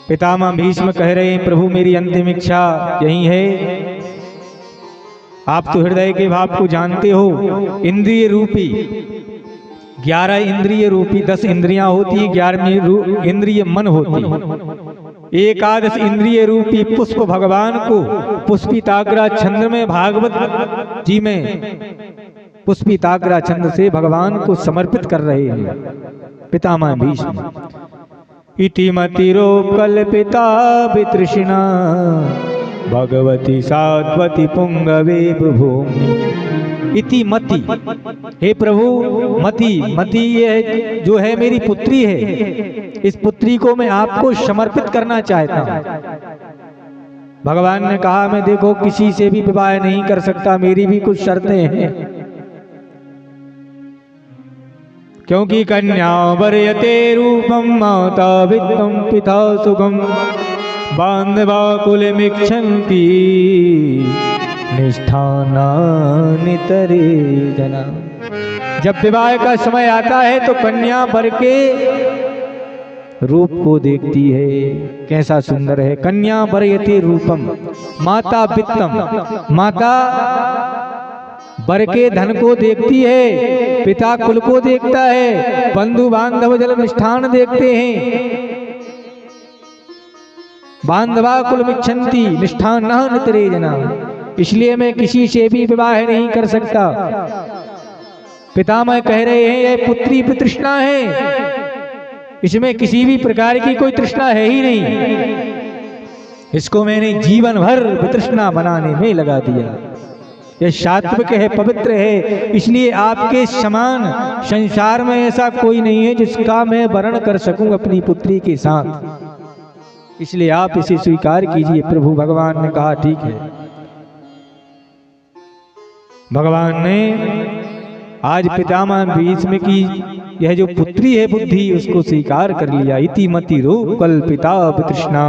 पितामह भीष्म कह रहे हैं, प्रभु मेरी अंतिम इच्छा यही है। आप तो हृदय के भाव को जानते हो। इंद्रिय रूपी 11 इंद्रिय रूपी 10 इंद्रियां होती है, 11वीं इंद्रिय मन होती है। एकादश इंद्रिय रूपी पुष्प भगवान को पुष्पिताग्रा छंद में भागवत जी में पुष्पिताग्रा छंद से भगवान को समर्पित कर रहे हैं पितामह भीष्म। इति मतिरो कल्पिता वितृष्णा भगवती सात्वती पुंगवे भूमि। इति मति, हे प्रभु मति, मति ये जो है मेरी पुत्री है, इस पुत्री को मैं आपको समर्पित करना चाहता हूँ। भगवान ने कहा मैं देखो किसी से भी विवाह नहीं कर सकता, मेरी भी कुछ शर्तें हैं, क्योंकि कन्या वरयते रूपम माता वित्तम पिता सुगम बांधवा कुलमिच्छन्ति निष्ठानानि तरे जना। जब विवाह का समय आता है तो कन्या वर के रूप को देखती है, कैसा सुंदर है। कन्या वरयते रूपम, माता वित्तम, माता वर के धन को देखती है, पिता कुल को देखता है, बंधु बांधव जल मिष्ठान देखते हैं। बांधवा कुलमिच्छन्ति निष्ठानानि तरे जना। इसलिए मैं किसी से भी विवाह नहीं कर सकता। पितामह कह रहे हैं यह पुत्री वितृष्णा है, इसमें किसी भी प्रकार की कोई तृष्णा है ही नहीं। इसको मैंने जीवन भर वितृष्णा बनाने में लगा दिया। यह सात्विक है, पवित्र है, इसलिए आपके समान संसार में ऐसा कोई नहीं है जिसका मैं वर्ण कर सकूं अपनी पुत्री के साथ। इसलिए आप इसे स्वीकार कीजिए। प्रभु भगवान ने कहा ठीक है। भगवान ने आज पितामह भीष्म की यह जो पुत्री है बुद्धि उसको स्वीकार कर लिया। इति मति रूप कल्पिता वितृष्णा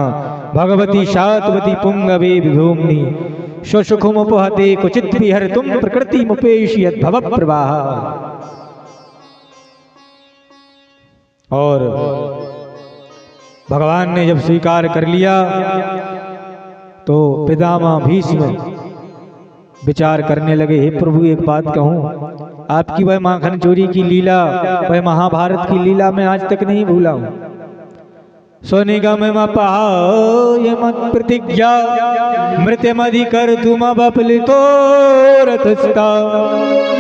भगवती सात्वती पुंगवे विभूम्नि स्वसुखमुपहते क्वचित् विहर्तुं प्रकृतिमुपेष्यत् भव प्रवाह। और भगवान ने जब स्वीकार कर लिया तो पितामह भीष्म विचार करने लगे, हे प्रभु एक बात कहूं, आपकी वह माखन चोरी की लीला, वह महाभारत की लीला मैं आज तक नहीं भूला हूं। स्वनिगम मत प्रतिज्ञा मृत्युमधिकर तुम बपलितो रथस्ता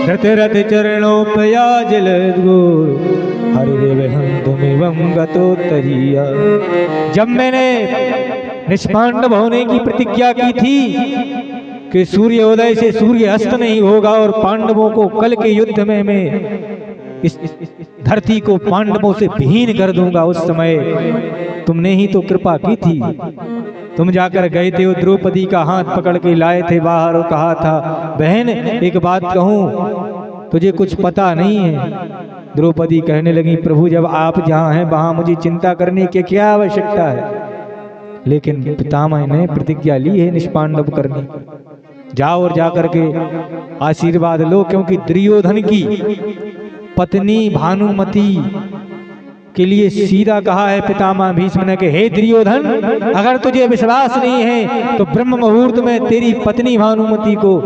रथ रथ चरणोपया जलद्गोर हरिदेव हंतुमिवं गतोत्तरीया। जब मैंने निष्पांडव होने की प्रतिज्ञा की थी कि सूर्योदय से सूर्य अस्त नहीं होगा और पांडवों को कल के युद्ध में मैं इस धरती को पांडवों से विहीन कर दूंगा, उस समय तुमने ही तो कृपा की थी। तुम जाकर गए थे और द्रौपदी का हाथ पकड़ के लाए थे बाहर और कहा था बहन एक बात कहूं, तुझे कुछ पता नहीं है। द्रौपदी कहने लगी प्रभु जब आप जहां हैं वहां मुझे चिंता करने की क्या आवश्यकता है। लेकिन पितामह ने प्रतिज्ञा ली है निष्पांडव करने। जाओ और जाकर के आशीर्वाद लो, क्योंकि दुर्योधन की पत्नी भानुमति के लिए सीधा कहा है पितामह भीष्म ने कि हे दुर्योधन, अगर तुझे विश्वास नहीं है तो ब्रह्म मुहूर्त में तेरी पत्नी भानुमति को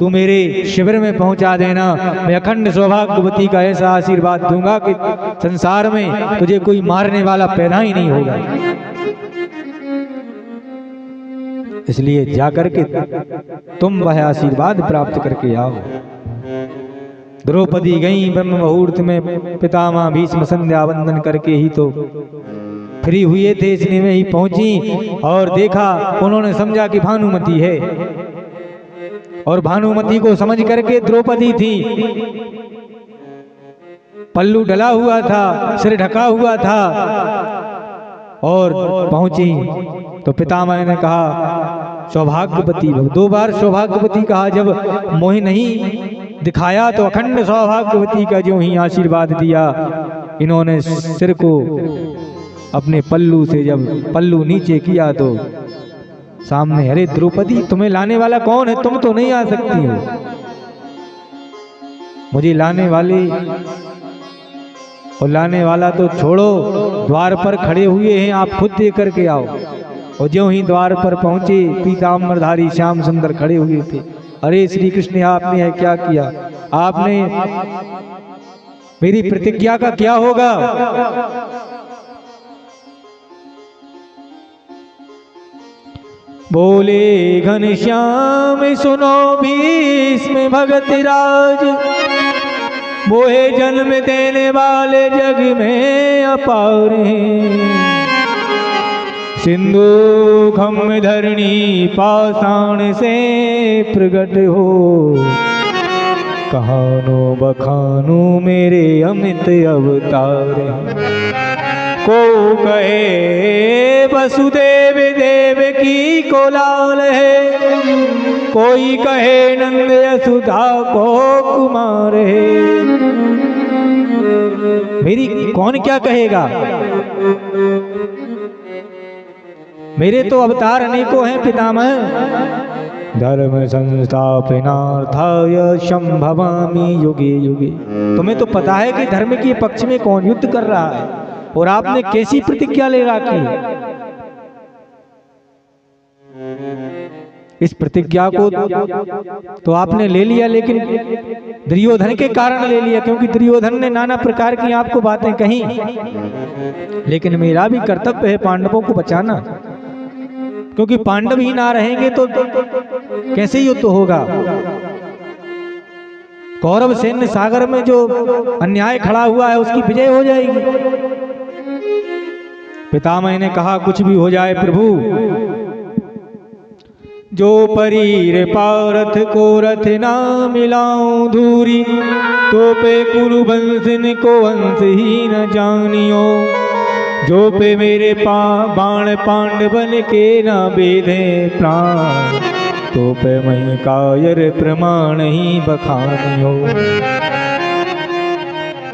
तू मेरे शिविर में पहुंचा देना। मैं अखंड सौभाग्यवती का ऐसा आशीर्वाद दूंगा कि संसार में तुझे कोई मारने वाला पैदा ही नहीं होगा। इसलिए जाकर के तुम वह आशीर्वाद प्राप्त करके आओ। द्रौपदी गई ब्रह्म मुहूर्त में, पितामह भीष्म संध्या वंदन करके ही तो फ्री हुए थे, इसलिए में ही पहुंची और देखा, उन्होंने समझा कि भानुमति है और भानुमति को समझ करके द्रौपदी थी, पल्लू डला हुआ था, सिर ढका हुआ था और पहुंची तो पितामह ने कहा सौभाग्यवती। 2 बार सौभाग्यवती कहा, जब मोह नहीं दिखाया तो अखंड सौभाग्यवती का जो ही आशीर्वाद दिया। इन्होंने सिर को अपने पल्लू से जब पल्लू नीचे किया तो सामने, अरे द्रौपदी तुम्हें लाने वाला कौन है, तुम तो नहीं आ सकती हो। मुझे लाने वाले और लाने वाला तो छोड़ो, द्वार पर खड़े हुए हैं, आप खुद देख करके आओ। और ज्यों ही द्वार पर पहुंचे, पीताम्बरधारी श्याम सुंदर खड़े हुए थे। अरे श्री कृष्ण, आपने है क्या किया? आपने मेरी प्रतिज्ञा का क्या होगा? बोले घनश्याम सुनो भीष्म भगत राज, मोहे जन्म देने वाले जग में अपार हैं। सिंधु खम धरणी पाषाण से प्रगट हो, कहानो बखानो मेरे अमित अवतार हैं। को कहे वसुदेव देव की को लाल है, कोई कहे नंद यशोदा को कुमार है। मेरी कौन क्या कहेगा? मेरे तो अवतार अनेकों हैं पितामह। धर्म संस्थापनार्थाय संभवामि युगे युगे। तुम्हें तो पता है कि धर्म के पक्ष में कौन युद्ध कर रहा है, और आपने कैसी प्रतिज्ञा ले रखी। इस प्रतिज्ञा को तो आपने ले लिया, लेकिन दुर्योधन के कारण ले लिया, क्योंकि दुर्योधन ने नाना प्रकार की आपको बातें कही। लेकिन मेरा भी कर्तव्य है पांडवों को बचाना, क्योंकि पांडव ही ना रहेंगे तो कैसे युद्ध होगा। कौरव सैन्य सागर में जो अन्याय खड़ा हुआ है उसकी विजय हो जाएगी। पितामह ने कहा कुछ भी हो जाए प्रभु, जो परीर पारथ को रथ ना मिलाऊं धूरी, तो पे कुरुवंशन को वंश ही न जानियो। जो पे मेरे बाण पांडवन के न बेधे प्राण, तो पे मैं कायर प्रमाण ही बखानियो।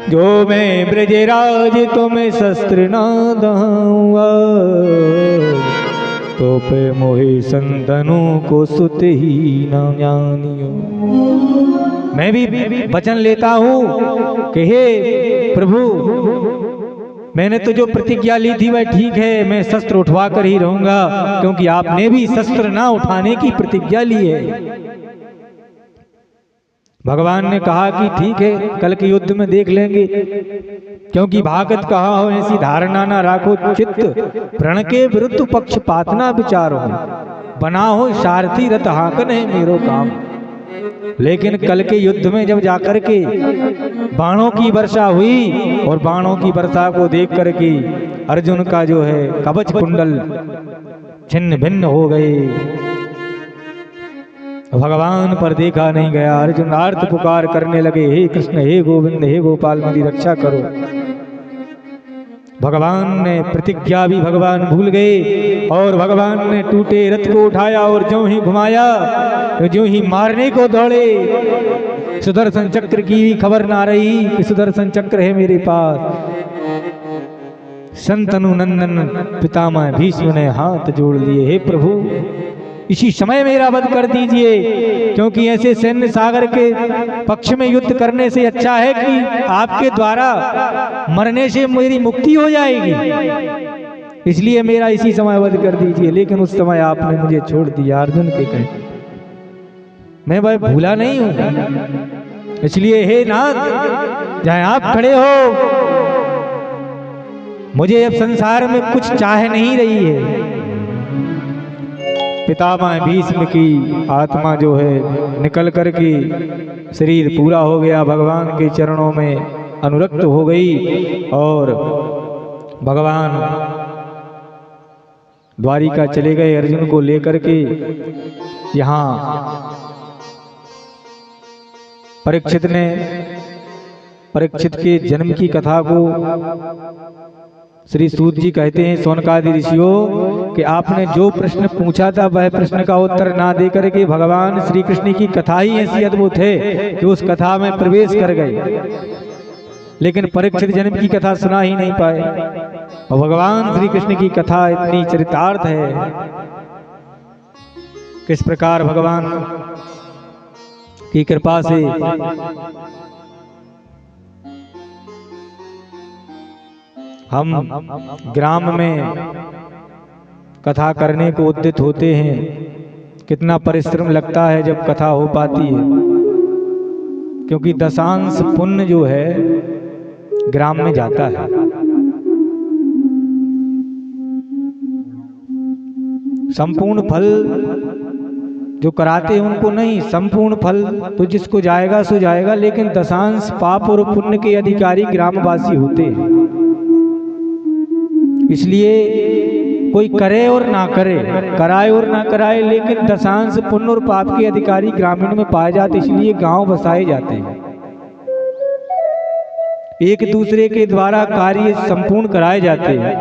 जो मैं ब्रजराज तो मैं शस्त्र ना दाऊंगा, तो पे मोहे संतनों को सुत ही न जानियो। मैं भी वचन लेता हूँ कि हे प्रभु, मैंने तो जो प्रतिज्ञा ली थी वह ठीक है, मैं शस्त्र उठवा कर ही रहूंगा, क्योंकि आपने भी शस्त्र ना उठाने की प्रतिज्ञा ली है। भगवान ने कहा कि ठीक है, कल के युद्ध में देख लेंगे, क्योंकि भागत कहा हो ऐसी धारणा ना राखो चित्त, प्रण के विरुद्ध पक्षपात ना विचारो, बना हो सारथी रथ हाकन है मेरो काम। लेकिन कल के युद्ध में जब जाकर के बाणों की वर्षा हुई, और बाणों की वर्षा को देख करके अर्जुन का जो है कवच कुंडल छिन्न भिन्न हो गए। भगवान पर देखा नहीं गया। अर्जुन आर्त पुकार करने लगे, हे कृष्ण, हे गोविंद, हे गोपाल, मेरी रक्षा करो। भगवान ने प्रतिज्ञा भी भगवान भूल गए, और भगवान ने टूटे रथ को उठाया और ज्यों ही घुमाया तो ज्यों ही मारने को दौड़े। सुदर्शन चक्र की खबर ना रही कि सुदर्शन चक्र है मेरे पास। शंतनु नंदन पितामह भीष्म ने हाथ जोड़ लिए, हे प्रभु, इसी समय मेरा वध कर दीजिए, क्योंकि ऐसे सैन्य सागर के पक्ष में युद्ध करने से अच्छा है कि आपके द्वारा मरने से मेरी मुक्ति हो जाएगी, इसलिए मेरा इसी समय वध कर दीजिए। लेकिन उस समय आपने मुझे छोड़ दिया। अर्जुन के कहे, मैं भाई भूला नहीं हूं, इसलिए हे नाथ, जहां आप खड़े हो, मुझे अब संसार में कुछ चाह नहीं रही है। पितामह भीष्म की आत्मा जो है निकल करके शरीर पूरा हो गया, भगवान के चरणों में अनुरक्त हो गई, और भगवान द्वारिका चले गए अर्जुन को लेकर के। यहाँ परीक्षित के जन्म की कथा को श्री सूत जी कहते हैं, सौनकादि ऋषियों, कि आपने जो प्रश्न पूछा था वह प्रश्न का उत्तर ना दे करके भगवान श्री कृष्ण की कथा ही ऐसी अद्भुत है कि उस कथा में प्रवेश कर गए, लेकिन परीक्षित जन्म की कथा सुना ही नहीं पाए। और भगवान श्री कृष्ण की कथा इतनी चरितार्थ है, किस प्रकार भगवान की कृपा से हम ग्राम में कथा करने को उद्यत होते हैं, कितना परिश्रम लगता है जब कथा हो पाती है, क्योंकि दशांश पुण्य जो है ग्राम में जाता है। संपूर्ण फल जो कराते हैं उनको नहीं, संपूर्ण फल तो जिसको जाएगा सो जाएगा, लेकिन दशांश पाप और पुण्य के अधिकारी ग्रामवासी होते हैं। इसलिए कोई करे और ना करे, कराए और ना कराए, लेकिन दशांश पुण्य और पाप के अधिकारी ग्रामीण में पाए जाते, इसलिए गांव बसाए जाते हैं। एक दूसरे के द्वारा कार्य संपूर्ण कराए जाते हैं,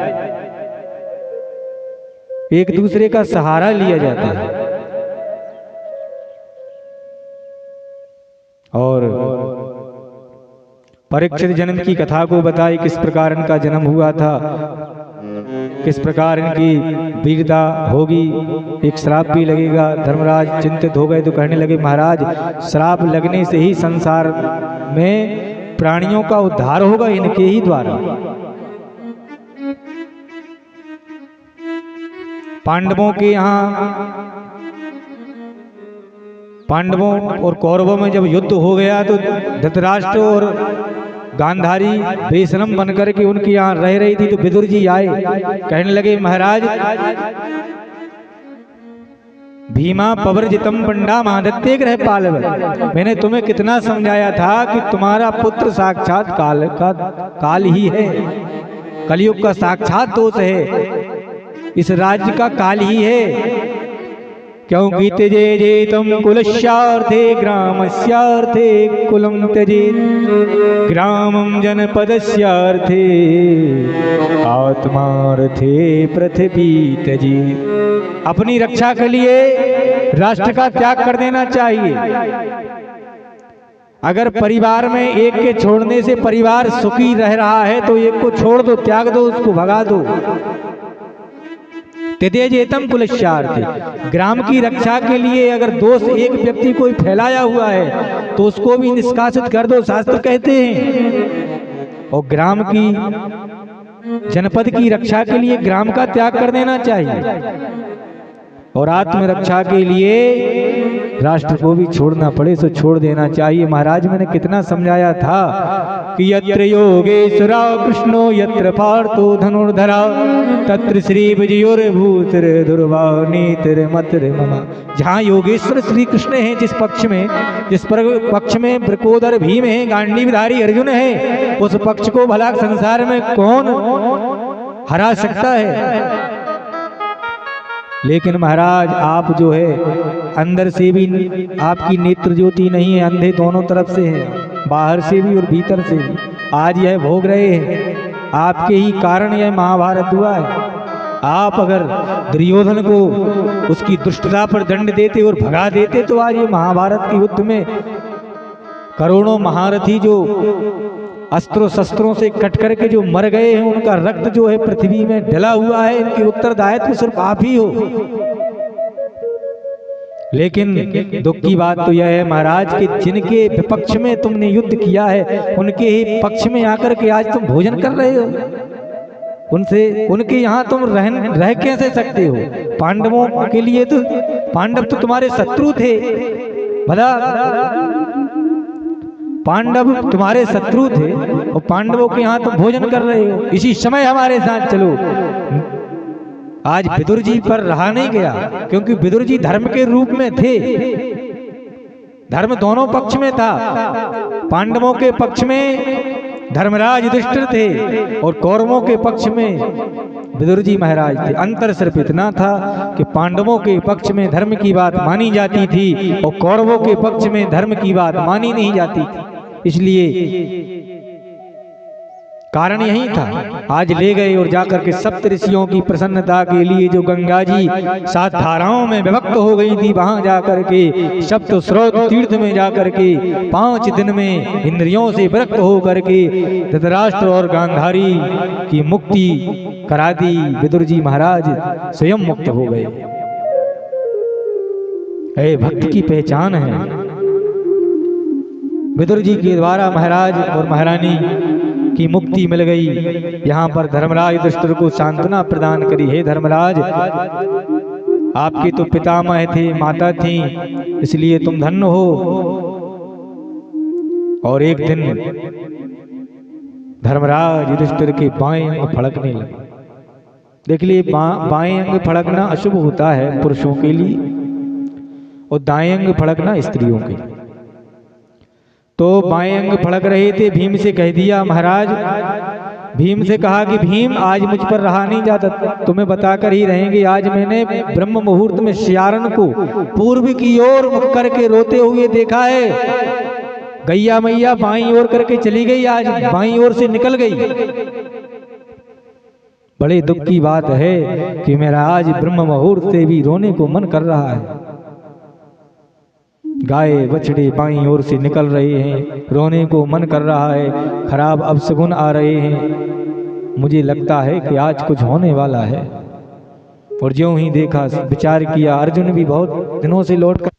एक दूसरे का सहारा लिया जाता है। और परीक्षित जन्म की कथा को बताई, किस प्रकार इनका जन्म हुआ था, किस प्रकार इनकी वीरता होगी। एक श्राप भी लगेगा। धर्मराज चिंतित हो गए तो कहने लगे, महाराज श्राप लगने से ही संसार में प्राणियों का उद्धार होगा, इनके ही द्वारा। पांडवों के यहाँ, पांडवों और कौरवों में जब युद्ध हो गया तो धृतराष्ट्र और गांधारी बेशरम बनकर के उनके यहाँ रह रही थी, तो विदुर जी आए, कहने लगे, महाराज भीमा पवर्जितम पंडा महादत्ते ग्रह पालव, मैंने तुम्हें कितना समझाया था कि तुम्हारा पुत्र साक्षात काल ही है, कलयुग का साक्षात दोष है, इस राज्य का काल ही है। क्योंकि त्यजे जेतम कुलस्यार्थे ग्रामस्यार्थे कुलम त्यजेत, ग्रामं जनपदस्यार्थे आत्मार्थे पृथ्वी त्यजेत। अपनी रक्षा के लिए राष्ट्र का त्याग कर देना चाहिए। अगर परिवार में एक के छोड़ने से परिवार सुखी रह रहा है तो एक को छोड़ दो, त्याग दो, उसको भगा दो। त्यजेतम कुलस्यार्थे, ग्राम की रक्षा के लिए अगर दोष एक व्यक्ति कोई फैलाया हुआ है तो उसको भी निष्कासित कर दो, शास्त्र कहते हैं। और ग्राम की, जनपद की रक्षा के लिए ग्राम का त्याग कर देना चाहिए, और आत्मरक्षा के लिए राष्ट्र को भी छोड़ना पड़े तो छोड़ देना चाहिए। महाराज मैंने कितना समझाया था कि यत्र योगेश्वरा कृष्णो यत्र पार्थो धनुर्धरा तत्र श्री विजयोर्भूतिर दुर्वानीतिर मतिर ममा। जहाँ योगेश्वर श्री कृष्ण है, जिस पक्ष में वृकोदर भीम है, गांडीवधारी अर्जुन है, उस पक्ष को भला संसार में कौन हरा सकता है। लेकिन महाराज आप जो है अंदर से भी आपकी नेत्र ज्योति नहीं है, अंधे दोनों तरफ से हैं, बाहर से भी और भीतर से भी। आज यह भोग रहे हैं, आपके ही कारण यह महाभारत हुआ है। आप अगर दुर्योधन को उसकी दुष्टता पर दंड देते और भगा देते तो आज ये महाभारत के युद्ध में करोड़ों महारथी जो अस्त्रों शस्त्रों से कट करके जो मर गए हैं, उनका रक्त जो है पृथ्वी में डला हुआ है, इनके उत्तरदायित्व सिर्फ आप ही हो। लेकिन दुख की बात तो यह है महाराज कि जिनके विपक्ष में तुमने युद्ध किया है, उनके ही पक्ष में आकर के आज तुम भोजन कर रहे हो। उनके यहाँ तुम रह कैसे सकते हो। पांडवों के लिए तो पांडव तो तुम्हारे शत्रु थे, भला पांडव तुम्हारे शत्रु थे और पांडवों के यहाँ तुम भोजन कर रहे हो। इसी समय हमारे साथ चलो। आज विदुर जी पर रहा नहीं गया, क्योंकि विदुर जी धर्म के रूप में थे, धर्म दोनों पक्ष में था। पांडवों के पक्ष में धर्मराज युधिष्ठिर थे और कौरवों के पक्ष में विदुर जी महाराज थे। अंतर सिर्फ इतना था कि पांडवों के पक्ष में धर्म की बात मानी जाती थी और कौरवों के पक्ष में धर्म की बात मानी नहीं जाती थी। इसलिए कारण यही था। आज ले गए और जाकर के सप्त ऋषियों की प्रसन्नता के लिए जो गंगा जी 7 धाराओं में विभक्त हो गई थी, वहां जाकर के सप्त स्रोत तीर्थ में जाकर के 5 दिन में इंद्रियों से विरक्त हो करके धृतराष्ट्र और गांधारी की मुक्ति करा दी। विदुर जी महाराज स्वयं मुक्त हो गए। ये भक्त की पहचान है। विदुर जी के द्वारा महाराज और महारानी की मुक्ति मिल गई। यहाँ पर धर्मराज युधिष्ठिर को सांत्वना प्रदान करी, हे धर्मराज आपके तो पितामह थे, माता थी, इसलिए तुम धन्य हो। और एक दिन धर्मराज युधिष्ठिर के बाएं अंग फड़कने लगे। देख लिए बाएं अंग फड़कना अशुभ होता है पुरुषों के लिए और दाएं अंग फड़कना स्त्रियों के लिए। तो बाएं अंग फड़क रहे थे, भीम से कह दिया महाराज, भीम से कहा कि भीम आज मुझ पर रहा नहीं जाता, तुम्हें बताकर ही रहेंगे। आज मैंने ब्रह्म मुहूर्त में सियारन को पूर्व की ओर मुख करके रोते हुए देखा है। गैया मैया बाईं ओर करके चली गई, आज बाईं ओर से निकल गई। बड़े दुख की बात है कि मेरा आज ब्रह्म मुहूर्त से भी रोने को मन कर रहा है। गाय बछड़े बाईं ओर से निकल रहे हैं, रोने को मन कर रहा है, खराब अपशगुन आ रहे हैं। मुझे लगता है कि आज कुछ होने वाला है। और ज्यों ही देखा, विचार किया, अर्जुन भी बहुत दिनों से लौट कर